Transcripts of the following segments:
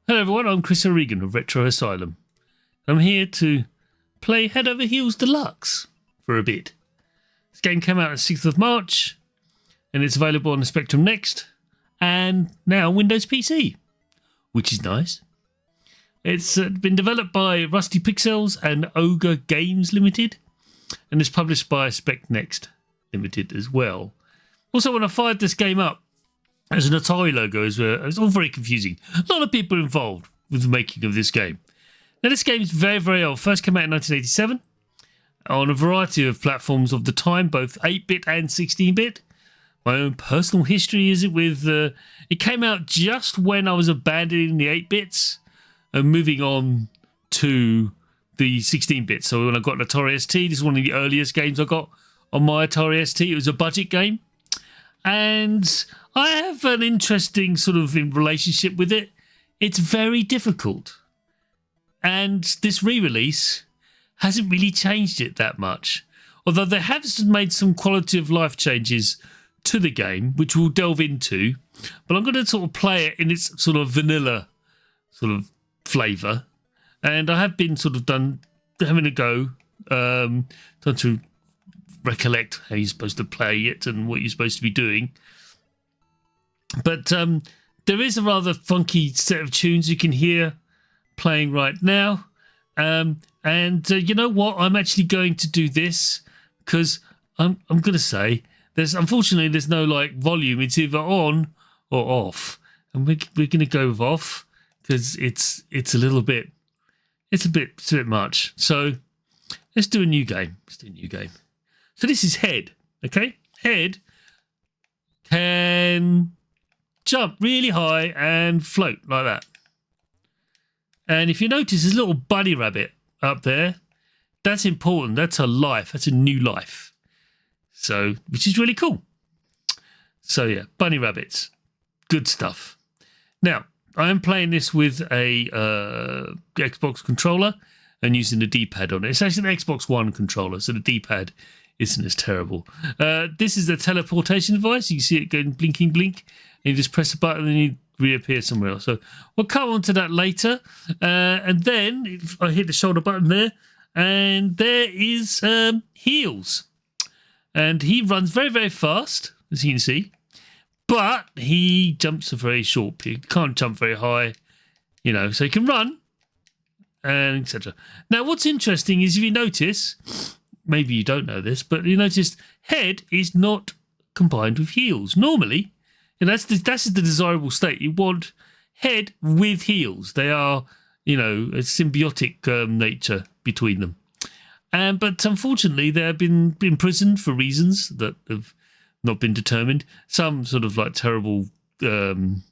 Hello everyone, I'm Chris O'Regan of Retro Asylum. I'm here to play Head Over Heels Deluxe for a bit. This game came out on the 6th of March and it's available on the Spectrum Next and now Windows PC, which is nice. It's been developed by Rusty Pixels and Ogre Games Limited and is published by Spec Next Limited as well. Also, when I fired this game up, there's an Atari logo as well. It's all very confusing. A lot of people involved with the making of this game. Now, this game is very, very old. First came out in 1987 on a variety of platforms of the time, both 8-bit and 16-bit. My own personal history is it with... it came out just when I was abandoning the 8-bits and moving on to the 16-bits. So when I got an Atari ST, this is one of the earliest games I got on my Atari ST. It was a budget game. And I have an interesting sort of relationship with it. It's very difficult. And this re-release hasn't really changed it that much. Although they have made some quality of life changes to the game, which we'll delve into. But I'm going to sort of play it in its sort of vanilla sort of flavour. And I have been sort of having a go, trying to recollect how you're supposed to play it and what you're supposed to be doing. But there is a rather funky set of tunes you can hear playing right now. And you know what? I'm actually going to do this because I'm going to say unfortunately there's no like volume. It's either on or off, and we're going to go with off because it's a bit much. So let's do a new game. So this is Head, okay? Head can jump really high and float like that. And if you notice, there's a little bunny rabbit up there. That's important. That's a life. That's a new life. So, which is really cool. So yeah, bunny rabbits. Good stuff. Now, I am playing this with a Xbox controller and using the D-pad on it. It's actually an Xbox One controller, so the D-pad isn't as terrible. This is the teleportation device. You can see it going blinking blink. And you just press a button and you reappear somewhere else. So we'll come on to that later. And then if I hit the shoulder button there, and there is Heels. And he runs very, very fast, as you can see. But he jumps a very short period. He can't jump very high, so he can run, and etc. Now, what's interesting is if you notice, maybe you don't know this, but you notice Head is not combined with Heels. Normally, and that's the desirable state. You want Head with Heels. They are, a symbiotic nature between them. But unfortunately, they have been imprisoned for reasons that have not been determined. Some sort of like terrible thing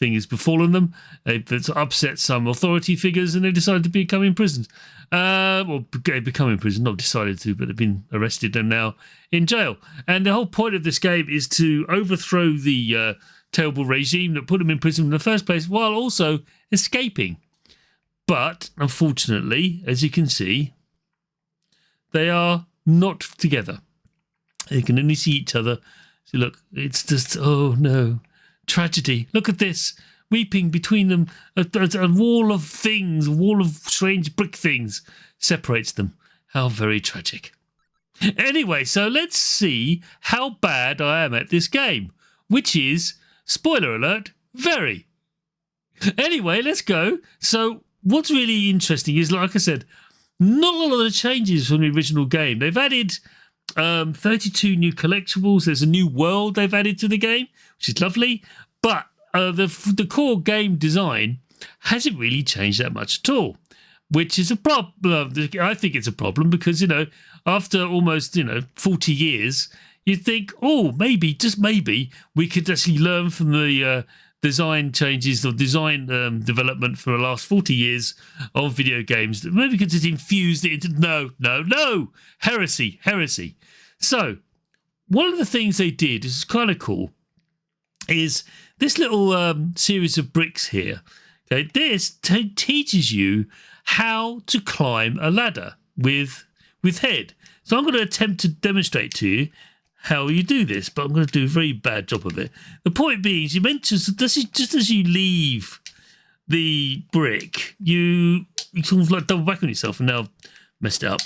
has befallen them. It's upset some authority figures, and they decided to become imprisoned. Become imprisoned, not decided to, but they've been arrested and now in jail. And the whole point of this game is to overthrow the terrible regime that put them in prison in the first place, while also escaping. But unfortunately, as you can see, they are not together. They can only see each other. So look, it's just, oh no, tragedy. Look at this, weeping between them. A wall of things, a wall of strange brick things separates them. How very tragic. Anyway, so let's see how bad I am at this game, which is, spoiler alert, very. Anyway, let's go. So what's really interesting is, like I said, not a lot of the changes from the original game. They've added 32 new collectibles. There's a new world they've added to the game, which is lovely. But the core game design hasn't really changed that much at all, which is a problem. I think it's a problem because, after almost, 40 years, you'd think, oh, maybe, just maybe, we could actually learn from the design changes or design development for the last 40 years of video games. Maybe we could just infuse it into... No. Heresy. So, one of the things they did is kind of cool, is this little series of bricks here. Okay, this teaches you how to climb a ladder with Head. So I'm going to attempt to demonstrate to you how you do this, but I'm going to do a very bad job of it. The point being, is you meant to, just as you leave the brick, you sort of like double back on yourself, and now I've messed it up.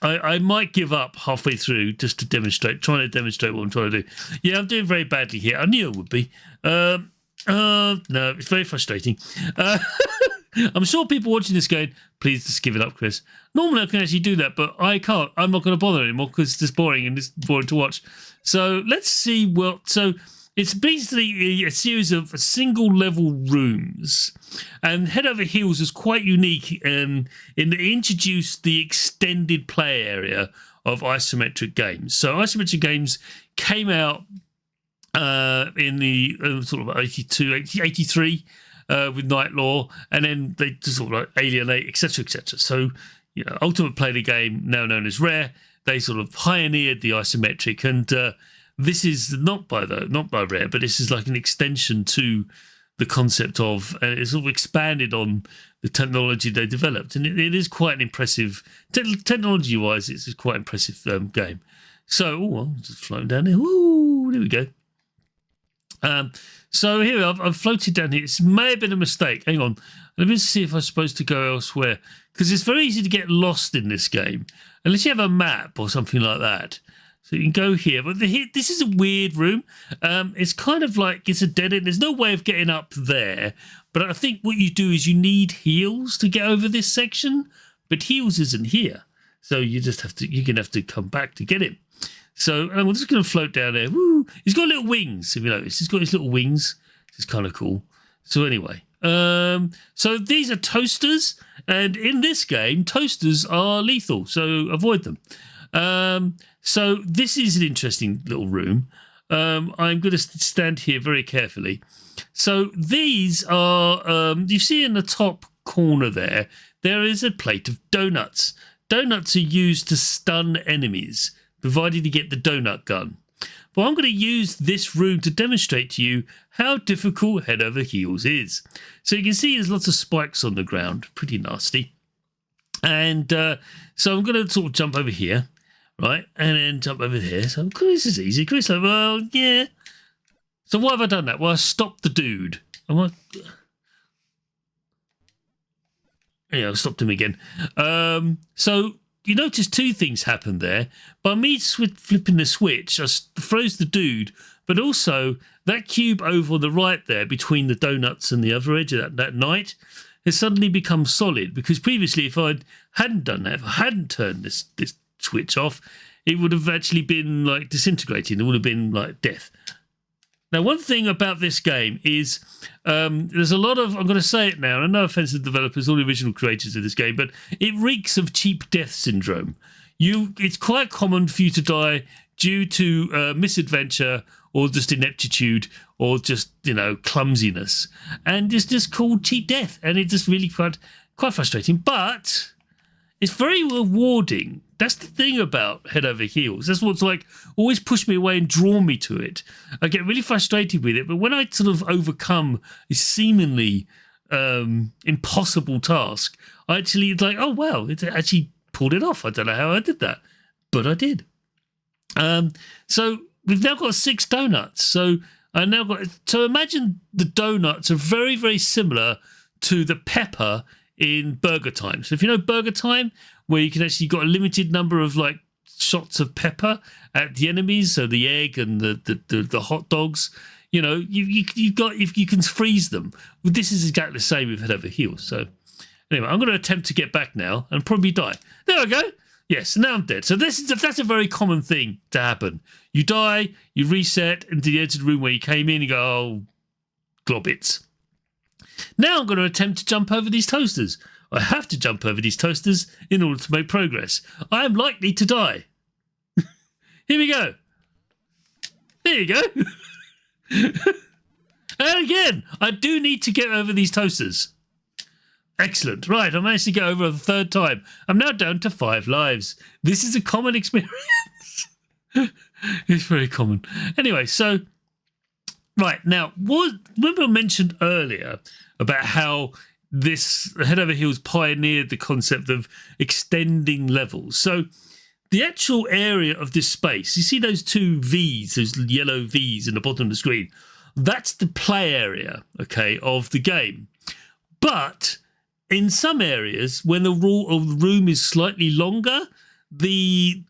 I might give up halfway through just to demonstrate, trying to demonstrate what I'm trying to do. Yeah, I'm doing very badly here. I knew it would be. No, it's very frustrating. I'm sure people watching this going, please just give it up, Chris. Normally I can actually do that, but I can't. I'm not going to bother anymore because it's just boring and it's boring to watch. So let's see what... So it's basically a series of single level rooms. And Head Over Heels is quite unique in that it introduced the extended play area of isometric games. So isometric games came out in the sort of 83 with Night Law, and then they just sort of like Alienate, etc., etc. So, you know, Ultimate Play the game, now known as Rare, they sort of pioneered the isometric, and this is not by Rare, but this is like an extension to the concept of, and it's sort of expanded on the technology they developed, and it is quite an impressive technology-wise. It's a quite impressive game. So, I'm just floating down there. Ooh, there we go. So here I've floated down here. It may have been a mistake. Hang on. Let me see if I'm supposed to go elsewhere, because it's very easy to get lost in this game unless you have a map or something like that. So you can go here, but this is a weird room. It's kind of like it's a dead end. There's no way of getting up there, but I think what you do is you need heels to get over this section, but heels isn't here, so you just have to. You're gonna have to come back to get him. So I'm just going to float down there. Woo! He's got little wings, if you notice. He's got his little wings. It's kind of cool. So anyway, so these are toasters, and in this game, toasters are lethal, so avoid them. So this is an interesting little room. I'm going to stand here very carefully. So these are, you see in the top corner there is a plate of donuts. Donuts are used to stun enemies, provided you get the donut gun. But I'm going to use this room to demonstrate to you how difficult Head Over Heels is. So you can see there's lots of spikes on the ground, pretty nasty. And so I'm going to sort of jump over here, right? And then jump over here. So this is easy. Chris, like, well, yeah. So why have I done that? Well, I stopped the dude. Yeah, I stopped him again. So you notice two things happened there. By me flipping the switch, I froze the dude, but also that cube over on the right there between the donuts and the other edge of that knight has suddenly become solid, because previously if I hadn't done that, if I hadn't turned this switch off, it would have actually been like disintegrating. It would have been like death. Now, one thing about this game is there's a lot of, I'm going to say it now, and no offense to the developers or the original creators of this game, but it reeks of cheap death syndrome. It's quite common for you to die due to misadventure or just ineptitude or just, clumsiness. And it's just called cheap death. And it's just really quite frustrating. But it's very rewarding. That's the thing about Head Over Heels. That's what's like always pushed me away and drawn me to it. I get really frustrated with it, but when I sort of overcome a seemingly impossible task, I actually like, oh wow, it actually pulled it off. I don't know how I did that, but I did. So we've now got 6 donuts. So imagine the donuts are very, very similar to the pepper in Burger Time. So if you know Burger Time, where you can actually got a limited number of like shots of pepper at the enemies, so the egg and the hot dogs, you've got, if you can freeze them. Well, this is exactly the same with Head Over Heels. So anyway, I'm going to attempt to get back now and probably die. There I go. Yes, now I'm dead. So that's a very common thing to happen. You die, you reset into the edge of the room where you came in, you go, oh, globbits. Now I'm going to attempt to jump over these toasters. I have to jump over these toasters in order to make progress. I am likely to die. Here we go. There you go. And again, I do need to get over these toasters. Excellent. Right, I managed to get over a third time. I'm now down to 5 lives. This is a common experience. It's very common. Anyway, so, right, now, remember I mentioned earlier about how this Head Over Heels pioneered the concept of extending levels. So the actual area of this space, you see those two V's, those yellow V's in the bottom of the screen. That's the play area, okay, of the game. But in some areas, when the room is slightly longer, they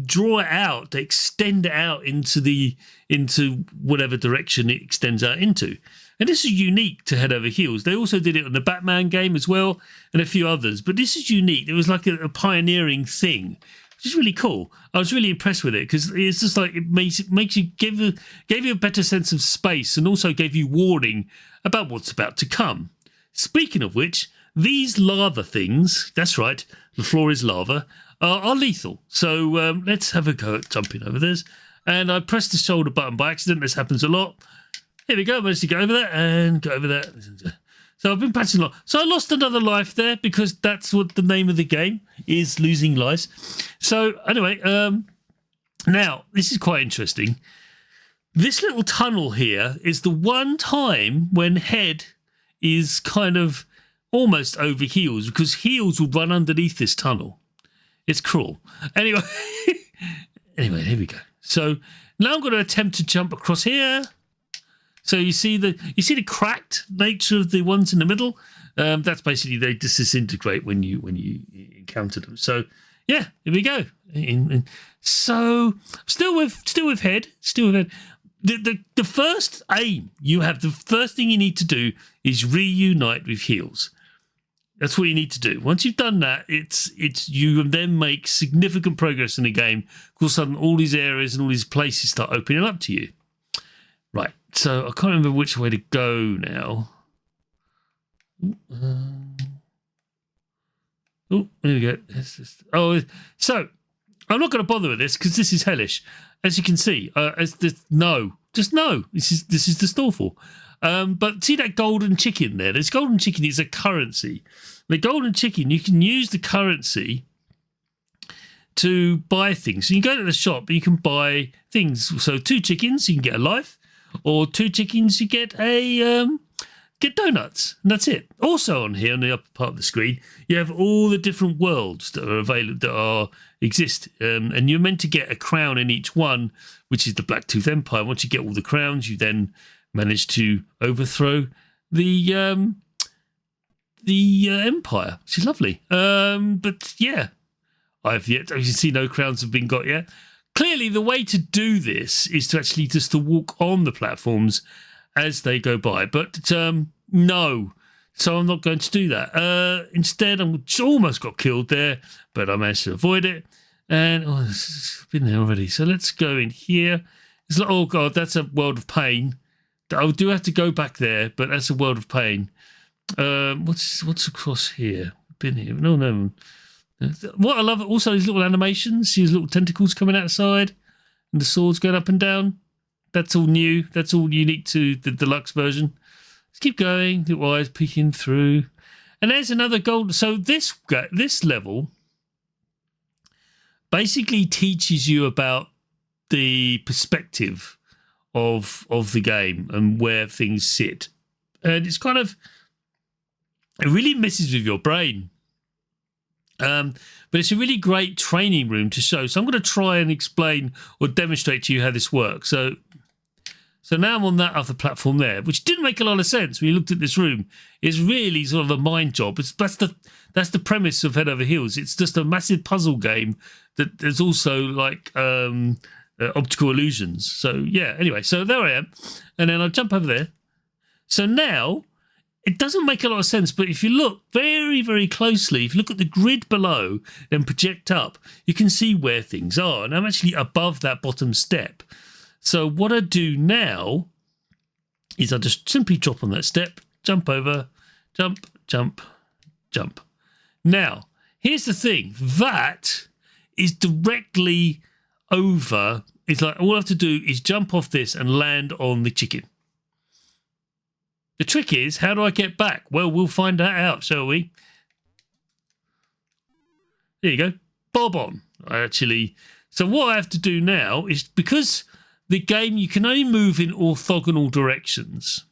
draw it out, they extend it out into whatever direction it extends out into. And this is unique to Head Over Heels. They also did it on the Batman game as well, and a few others. But this is unique. It was like a pioneering thing, which is really cool. I was really impressed with it because it's just like it makes you gave you a better sense of space, and also gave you warning about what's about to come. Speaking of which, these lava things, that's right, the floor is lava, are lethal. So let's have a go at jumping over this. And I pressed the shoulder button by accident. This happens a lot. Here we go. I managed to go over that and go over that. So I've been practicing a lot. So I lost another life there because that's what the name of the game is, losing lives. So anyway, now this is quite interesting. This little tunnel here is the one time when Head is kind of almost over Heels, because Heels will run underneath this tunnel. It's cruel. Anyway, here we go. So now I'm going to attempt to jump across here. So you see the cracked nature of the ones in the middle. That's basically they disintegrate when you encounter them. So yeah, here we go. So still with Head. The first aim you have, the first thing you need to do is reunite with Heels. That's what you need to do. Once you've done that, it's you then make significant progress in the game. All of a sudden, all these areas and all these places start opening up to you. Right. So I can't remember which way to go now. There we go. So I'm not going to bother with this because this is hellish. As you can see, no. This is the Storeful. But see that golden chicken there? This golden chicken is a currency. The golden chicken, you can use the currency to buy things. So you can go to the shop, and you can buy things. So 2 chickens, you can get a life, or 2 chickens, you get get donuts, and that's it. Also on here, on the upper part of the screen, you have all the different worlds that are available, exist, and you're meant to get a crown in each one, which is the Blacktooth Empire. Once you get all the crowns, you then manage to overthrow the empire, which is lovely. But yeah, as you can see, no crowns have been got yet. Clearly, the way to do this is to actually just to walk on the platforms as they go by. But no, so I'm not going to do that. Instead, I almost got killed there, but I managed to avoid it. And it's been there already. So let's go in here. It's like, oh god, that's a world of pain. I do have to go back there, but that's a world of pain. What's across here? Been here? No. What I love also these little animations. See these little tentacles coming out the side, and the swords going up and down. That's all new. That's all unique to the deluxe version. Let's keep going. Little eyes peeking through, and there's another gold. So this level basically teaches you about the perspective of the game and where things sit, and it's kind of, it really messes with your brain, but it's a really great training room to show. So I'm going to try and explain or demonstrate to you how this works. So now I'm on that other platform there, which didn't make a lot of sense when you looked at this room. It's really sort of a mind job. That's the premise of Head Over Heels. It's just a massive puzzle game that there's also like optical illusions. So yeah, anyway, so there I am, and then I'll jump over there. So now it doesn't make a lot of sense, but if you look very, very closely, if you look at the grid below and project up, you can see where things are, and I'm actually above that bottom step. So what I do now is I just simply drop on that step, jump over, jump, jump, jump. Now, here's the thing. That is directly over. It's like all I have to do is jump off this and land on the chicken. The trick is, how do I get back? Well, we'll find that out, shall we? There you go. Bob on. So what I have to do now is, because the game, you can only move in orthogonal directions,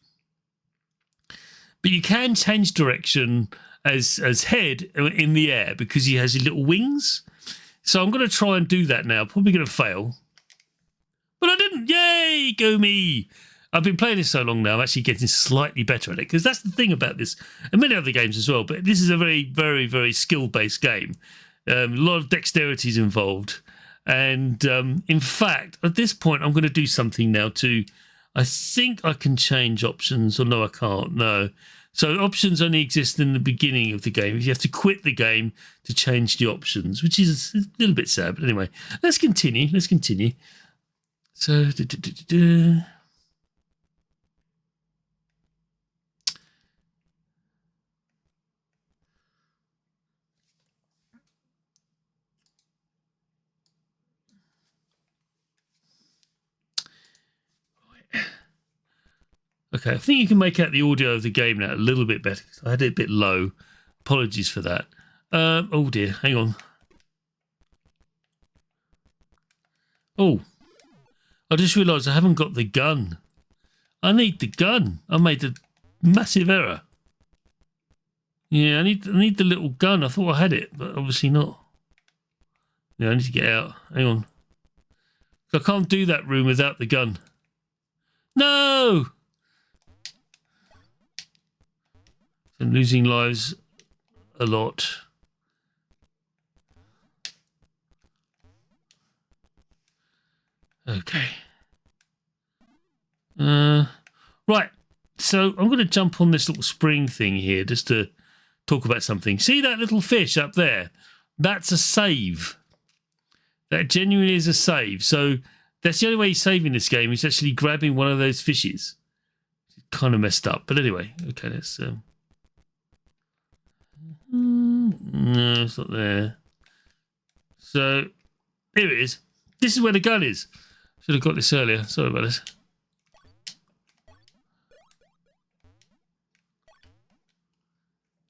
but you can change direction as Head in the air because he has his little wings. So I'm going to try and do that now. Probably going to fail. But I didn't. Yay, go me. I've been playing this so long now, I'm actually getting slightly better at it. Because that's the thing about this, and many other games as well. But this is a very, very, very skill-based game. A lot of dexterity is involved. And in fact, at this point, I'm going to do something now to... I think I can change options. Or no, I can't. No. So options only exist in the beginning of the game. You have to quit the game to change the options, which is a little bit sad. But anyway, let's continue. Let's continue. So... Okay, I think you can make out the audio of the game now a little bit better. I had it a bit low. Apologies for that. Oh dear, hang on. Oh, I just realised I haven't got the gun. I need the gun. I made a massive error. Yeah, I need the little gun. I thought I had it, but obviously not. Yeah, I need to get out. Hang on. I can't do that room without the gun. No! I'm losing lives a lot. Okay. Right. So I'm going to jump on this little spring thing here just to talk about something. See that little fish up there? That's a save. That genuinely is a save. So that's the only way he's saving this game. He's actually grabbing one of those fishes. Kind of messed up. But anyway, okay, let's... No, it's not there. So, here it is. This is where the gun is. Should have got this earlier. Sorry about this.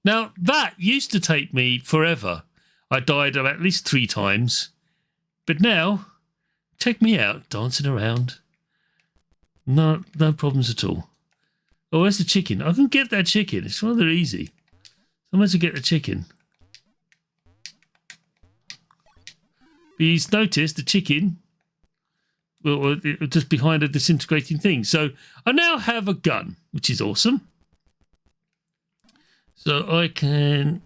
Now, that used to take me forever. I died at least 3 times. But now, check me out, dancing around. No problems at all. Oh, where's the chicken? I can get that chicken. It's rather easy. I'm going to get the chicken. But he's noticed the chicken, well, just behind a disintegrating thing. So I now have a gun, which is awesome. So I can...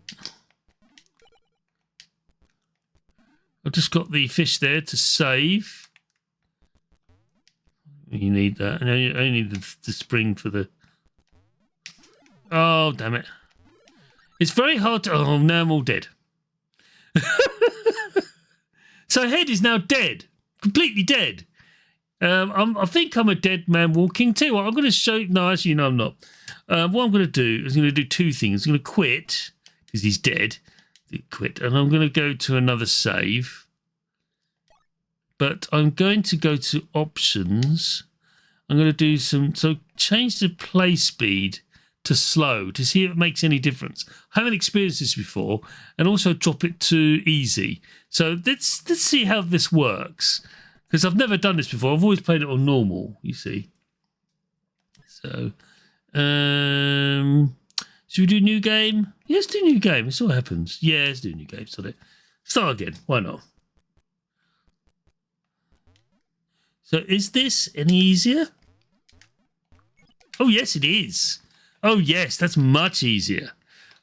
I've just got the fish there to save. You need that. And I only need the spring for the... Oh, damn it. It's very hard to... Oh, now I'm all dead. So Head is now dead. Completely dead. I think I'm a dead man walking too. I'm going to show... No, actually, no, I'm not. What I'm going to do is I'm going to do 2 things. I'm going to quit, because he's dead. Quit. And I'm going to go to another save. But I'm going to go to options. I'm going to do some... So change the play speed to slow to see if it makes any difference. I haven't experienced this before, and also drop it to easy. So let's see how this works, because I've never done this before. I've always played it on normal, you see. So, should we do new game? Yes, do new game. It's what happens. Yeah, let's do new game. Start again. Why not? So is this any easier? Oh yes, it is. Oh yes, that's much easier.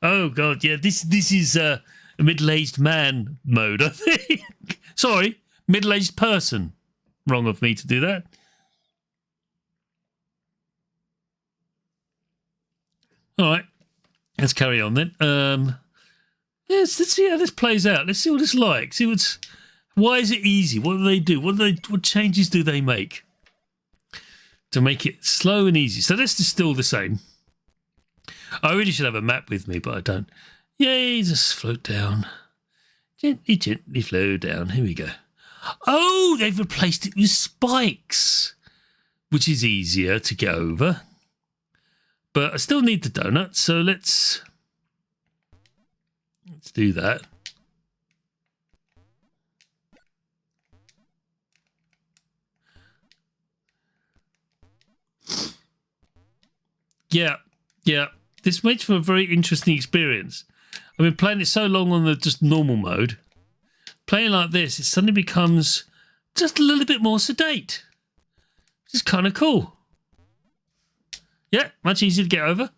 Oh god, yeah, this is a middle-aged man mode, I think. Sorry, middle-aged person. Wrong of me to do that. All right, let's carry on then. Yes, let's see how this plays out. Let's see what it's like. Why is it easy? What do they do? What changes do they make to make it slow and easy? So this is still the same. I really should have a map with me, but I don't. Yay, just float down. Gently, gently flow down. Here we go. Oh, they've replaced it with spikes, which is easier to get over. But I still need the donut, so let's do that. Yeah. This makes for a very interesting experience. I've been playing it so long on the just normal mode, playing like this, it suddenly becomes just a little bit more sedate. Which is kind of cool. Yeah, much easier to get over.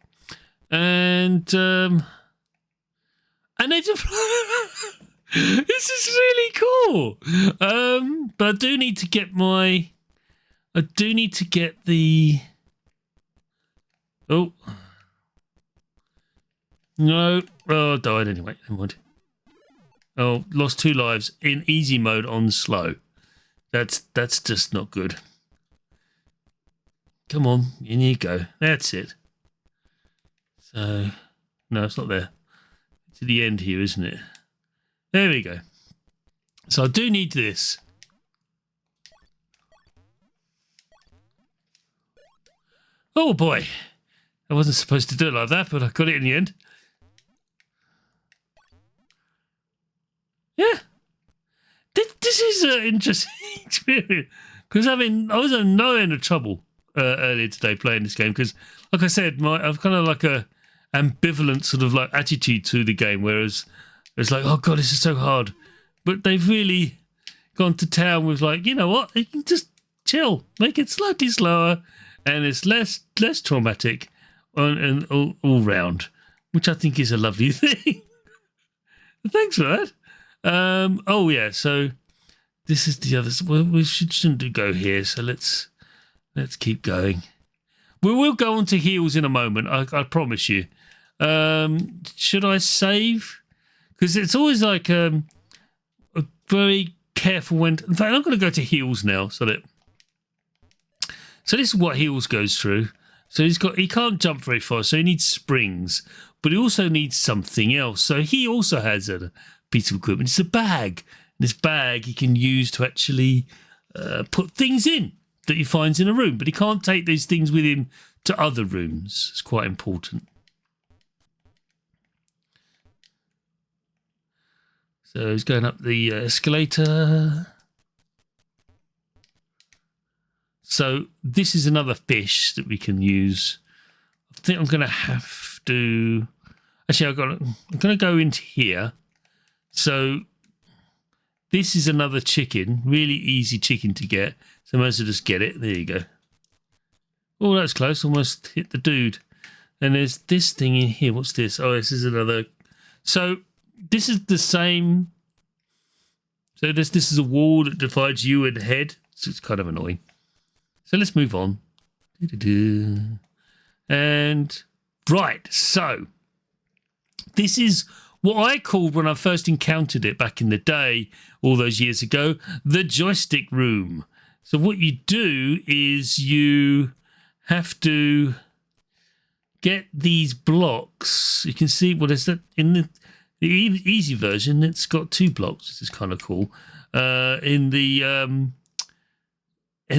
And they just this is really cool. But I do need to get the oh no. Oh, I died anyway. Never mind. Oh, lost 2 lives in easy mode on slow. That's just not good. Come on, in you go. That's it. So, no, it's not there. To the end here, isn't it? There we go. So I do need this. Oh boy. I wasn't supposed to do it like that, but I got it in the end. Yeah. This is an interesting experience. Because I was in no end of trouble earlier today playing this game. Because, like I said, I've kind of like a ambivalent sort of like attitude to the game. Whereas it's like, oh God, this is so hard. But they've really gone to town with like, you know what? You can just chill. Make it slightly slower. And it's less traumatic and all round. Which I think is a lovely thing. Thanks for that. Oh yeah, so this is the other. Well, we shouldn't go here. So let's keep going. We will go on to heels in a moment. I promise you. Should I save? Because it's always like a very careful when. In fact, I'm going to go to heels now. So this is what heels goes through. So he can't jump very far, so he needs springs, but he also needs something else. So he also has a piece of equipment. It's a bag. And this bag he can use to actually put things in that he finds in a room, but he can't take these things with him to other rooms. It's quite important. So he's going up the escalator. So this is another fish that we can use. I think I'm going to have to. Actually, I'm going to go into here. So this is another chicken, really easy chicken to get. So I might as well just get it. There you go. Oh, that's close. Almost hit the dude. And there's this thing in here. What's this? Oh, this is another. So this is the same. So this is a wall that divides you and Head. So it's kind of annoying. So let's move on. And right, so this is what I called when I first encountered it back in the day, all those years ago, the joystick room. So what you do is you have to get these blocks. You can see what is that in the easy version. It's got 2 blocks. This is kind of cool. In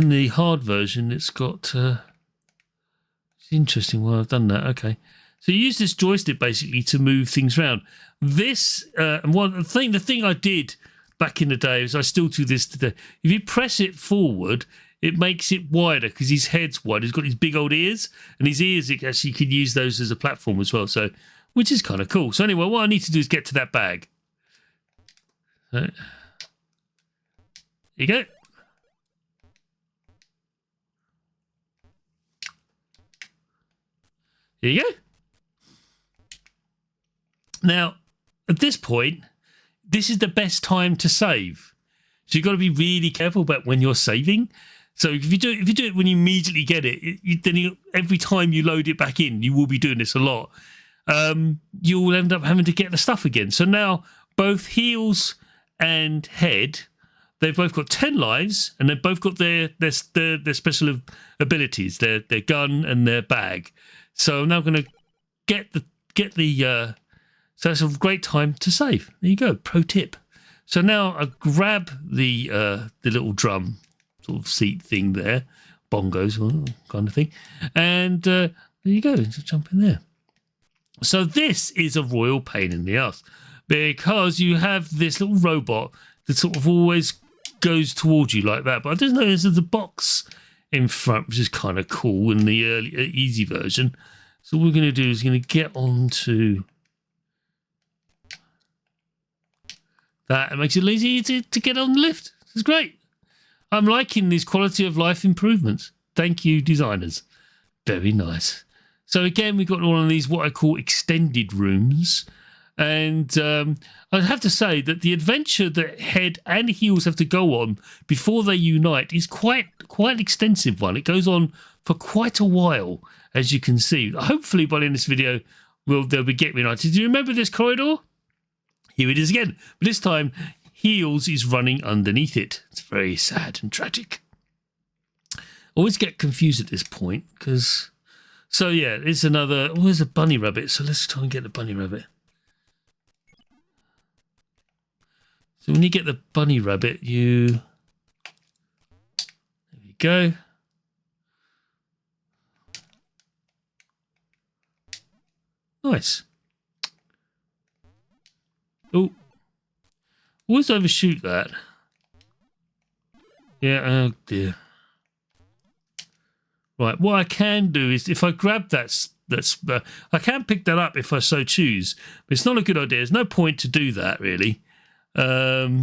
the hard version, it's got. It's interesting. Well, I've done that. Okay. So you use this joystick basically to move things around. This and the thing I did back in the day is I still do this today. If you press it forward, it makes it wider because his head's wide. He's got these big old ears, and his ears actually you could use those as a platform as well. So, which is kind of cool. So anyway, what I need to do is get to that bag. So, here you go. Here you go. Now, at this point, this is the best time to save. So you've got to be really careful about when you're saving. So if you do it when you immediately get it, every time you load it back in, you will be doing this a lot. You will end up having to get the stuff again. So now both Heels and Head, they've both got 10 lives, and they've both got their special abilities, their gun and their bag. So I'm now going to get the so that's a great time to save. There you go. Pro tip. So now I grab the little drum sort of seat thing there, bongos kind of thing, and there you go. Just jump in there. So this is a royal pain in the ass because you have this little robot that sort of always goes towards you like that. But I didn't know there's a box in front, which is kind of cool in the early easy version. So what we're going to do is going to get onto That makes it easy to get on the lift. It's great. I'm liking these quality of life improvements. Thank you, designers. Very nice. So again, we've got all of these what I call extended rooms. And I'd have to say that the adventure that Head and Heels have to go on before they unite is quite an extensive one. It goes on for quite a while, as you can see. Hopefully by the end of this video, they'll be getting united. Do you remember this corridor? Here it is again. But this time, Heels is running underneath it. It's very sad and tragic. I always get confused at this point because... So yeah, it's another... Oh, there's a bunny rabbit. So let's try and get the bunny rabbit. So when you get the bunny rabbit, there you go. Nice. Oh. Always overshoot that. Yeah, oh dear. Right, what I can do is if I grab that, I can pick that up if I so choose, but it's not a good idea. There's no point to do that, really. I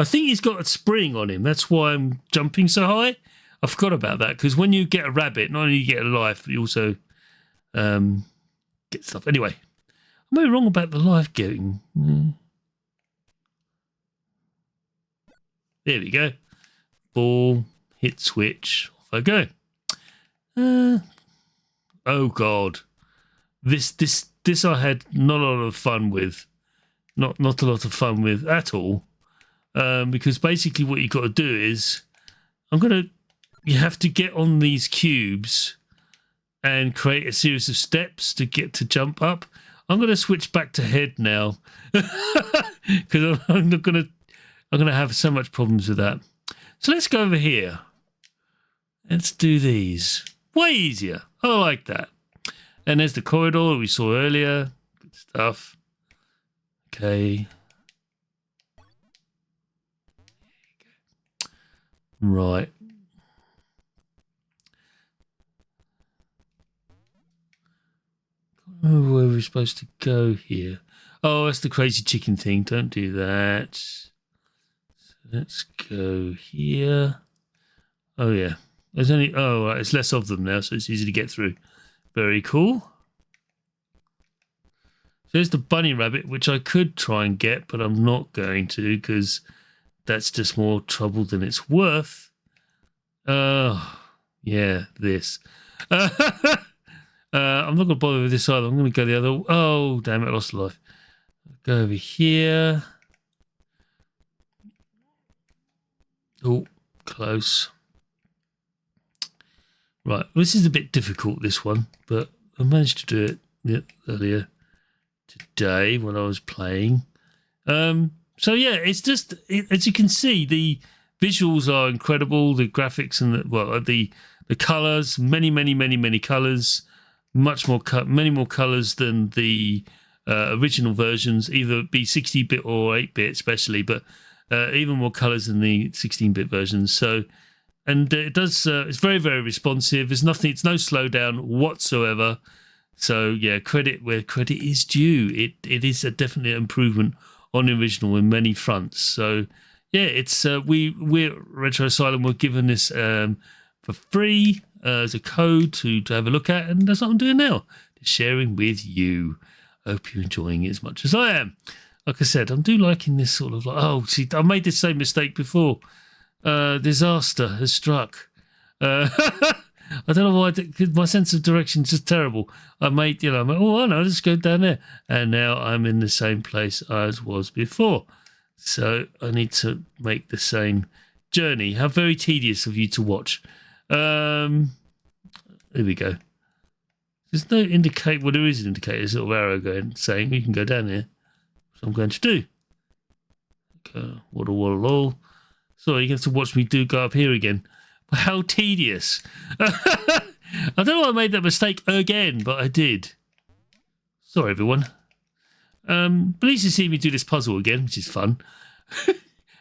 think he's got a spring on him. That's why I'm jumping so high. I forgot about that because when you get a rabbit, not only you get a life, but you also get stuff. Anyway, I'm very wrong about the life getting. There we go. Ball, hit switch, off I go. Oh God, this I had not a lot of fun with, not a lot of fun with at all, because basically what you've got to do is, you have to get on these cubes and create a series of steps to get to jump up. I'm going to switch back to Head now because I'm going to have so much problems with that. So let's go over here. Let's do these. Way easier. I like that. And there's the corridor we saw earlier. Good stuff. Okay. Right. Oh, where are we supposed to go here? Oh, that's the crazy chicken thing. Don't do that. So let's go here. Oh, yeah. There's only... Oh, right. It's less of them now, so it's easy to get through. Very cool. So there's the bunny rabbit, which I could try and get, but I'm not going to because that's just more trouble than it's worth. Oh, yeah, this. I'm not going to bother with this either. I'm going to go the other... Oh, damn it, I lost a life. Go over here. Oh, close. Right, this is a bit difficult, this one, but I managed to do it earlier today when I was playing. So yeah, it's just, as you can see, the visuals are incredible. The graphics and the colours, many colours. Much more many more colours than the original versions, either be 60-bit or 8-bit especially, but even more colours than the 16-bit versions. So, and it does it's very responsive. There's nothing, it's no slowdown whatsoever. So yeah, credit where credit is due. It is definitely an improvement on the original in many fronts. So yeah, it's we're Retro Asylum. We're given this for free as a code to have a look at, and that's what I'm doing now, sharing with you. I hope you're enjoying it as much as I am. Like I said, I'm liking this sort of like, oh, see, I made the same mistake before. Disaster has struck. I don't know why, my sense of direction is just terrible. I'm like, oh, no, let's go down there. And now I'm in the same place as was before. So I need to make the same journey. How very tedious of you to watch. There we go. There's no indicate. Well, there is an indicator. There's a little arrow going saying you can go down here. So I'm going to do. Okay, waddle. Sorry, you have to watch me go up here again. But how tedious. I don't know why I made that mistake again, but I did. Sorry, everyone. Pleased to see me do this puzzle again, which is fun.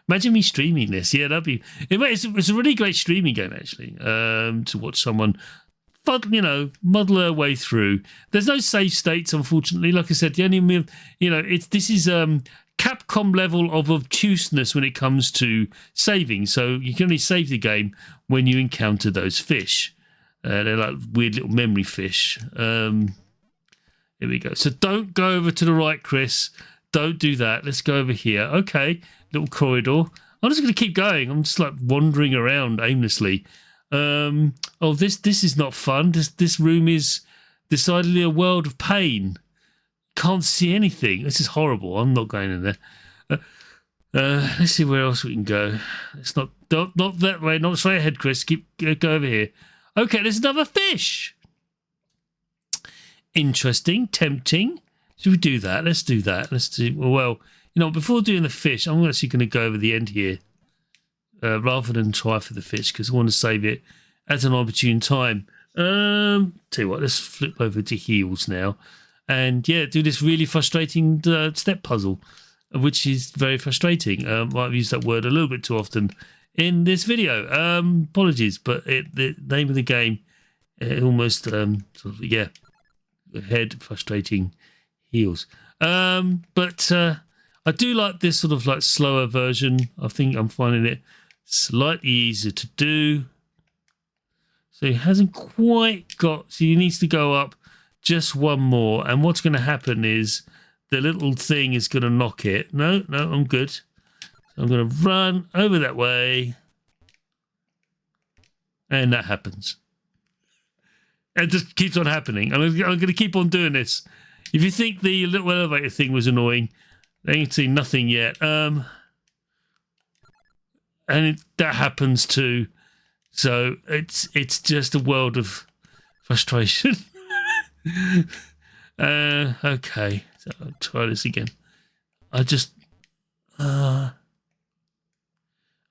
Imagine me streaming this. Yeah, that'd be... It's a really great streaming game, actually, to watch someone muddle our way through. There's no save states, unfortunately. Like I said, the only this is Capcom level of obtuseness when it comes to saving. So you can only save the game when you encounter those fish. They're like weird little memory fish. Here we go. So don't go over to the right, Chris. Don't do that. Let's go over here. Okay, little corridor. I'm just going to keep going. I'm just like wandering around aimlessly. This is not fun. This room is decidedly a world of pain. Can't see anything. This is horrible. I'm not going in there. Let's see where else we can go. It's not that way. Not straight ahead, Chris. Go over here. Okay, there's another fish. Interesting, tempting. Should we do that? Let's do that. Well, before doing the fish, I'm actually going to go over the end here rather than try for the fish because I want to save it at an opportune time. Tell you what, let's flip over to heels now and do this really frustrating step puzzle, which is very frustrating. I've used that word a little bit too often in this video. Apologies, but the name of the game almost head frustrating heels. But I do like this sort of like slower version. I think I'm finding it slightly easier to do. So he hasn't quite got, so he needs to go up just one more. And what's going to happen is the little thing is going to knock it. No, I'm good. So I'm going to run over that way. And that happens. It just keeps on happening. I'm going to keep on doing this. If you think the little elevator thing was annoying, I ain't seen nothing yet. And that happens too. So it's just a world of frustration. Okay, so I'll try this again. And now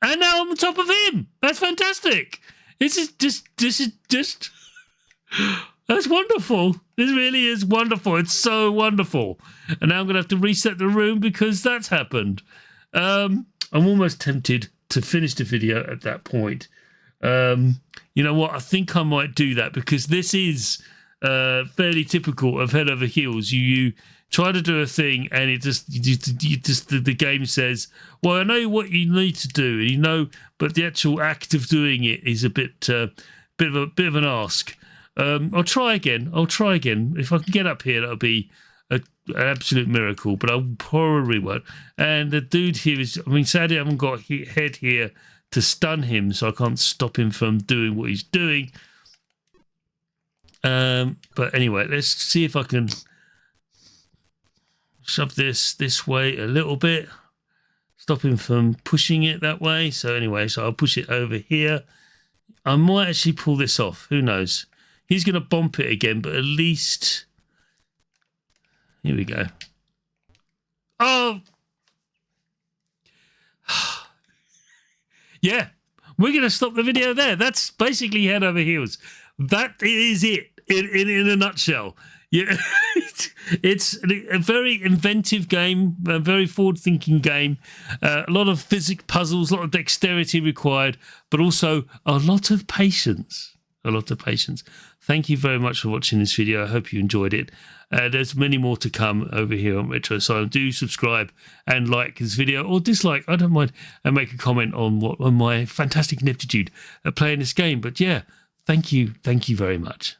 I'm on top of him. That's fantastic. This is just that's wonderful. This really is wonderful. It's so wonderful. And now I'm going to have to reset the room because that's happened. I'm almost tempted to finish the video at that point. You know what? I think I might do that because this is fairly typical of Head Over Heels. You try to do a thing and the game says, well, I know what you need to do, and but the actual act of doing it is a bit of an ask. I'll try again. If I can get up here, that'll be an absolute miracle, but I probably won't. And the dude here sadly I haven't got head here to stun him, so I can't stop him from doing what he's doing. But anyway, let's see if I can shove this way a little bit, stop him from pushing it that way. So anyway, I'll push it over here. I might actually pull this off. Who knows? He's going to bump it again, but at least... Here we go. Oh! Yeah, we're going to stop the video there. That's basically Head Over Heels. That is it in a nutshell. Yeah, it's a very inventive game, a very forward-thinking game. A lot of physics puzzles, a lot of dexterity required, but also a lot of patience. Thank you very much for watching this video. I hope you enjoyed it. There's many more to come over here on Retro Asylum. Do subscribe and like this video or dislike. I don't mind, and make a comment on my fantastic ineptitude at playing this game. But yeah, thank you very much.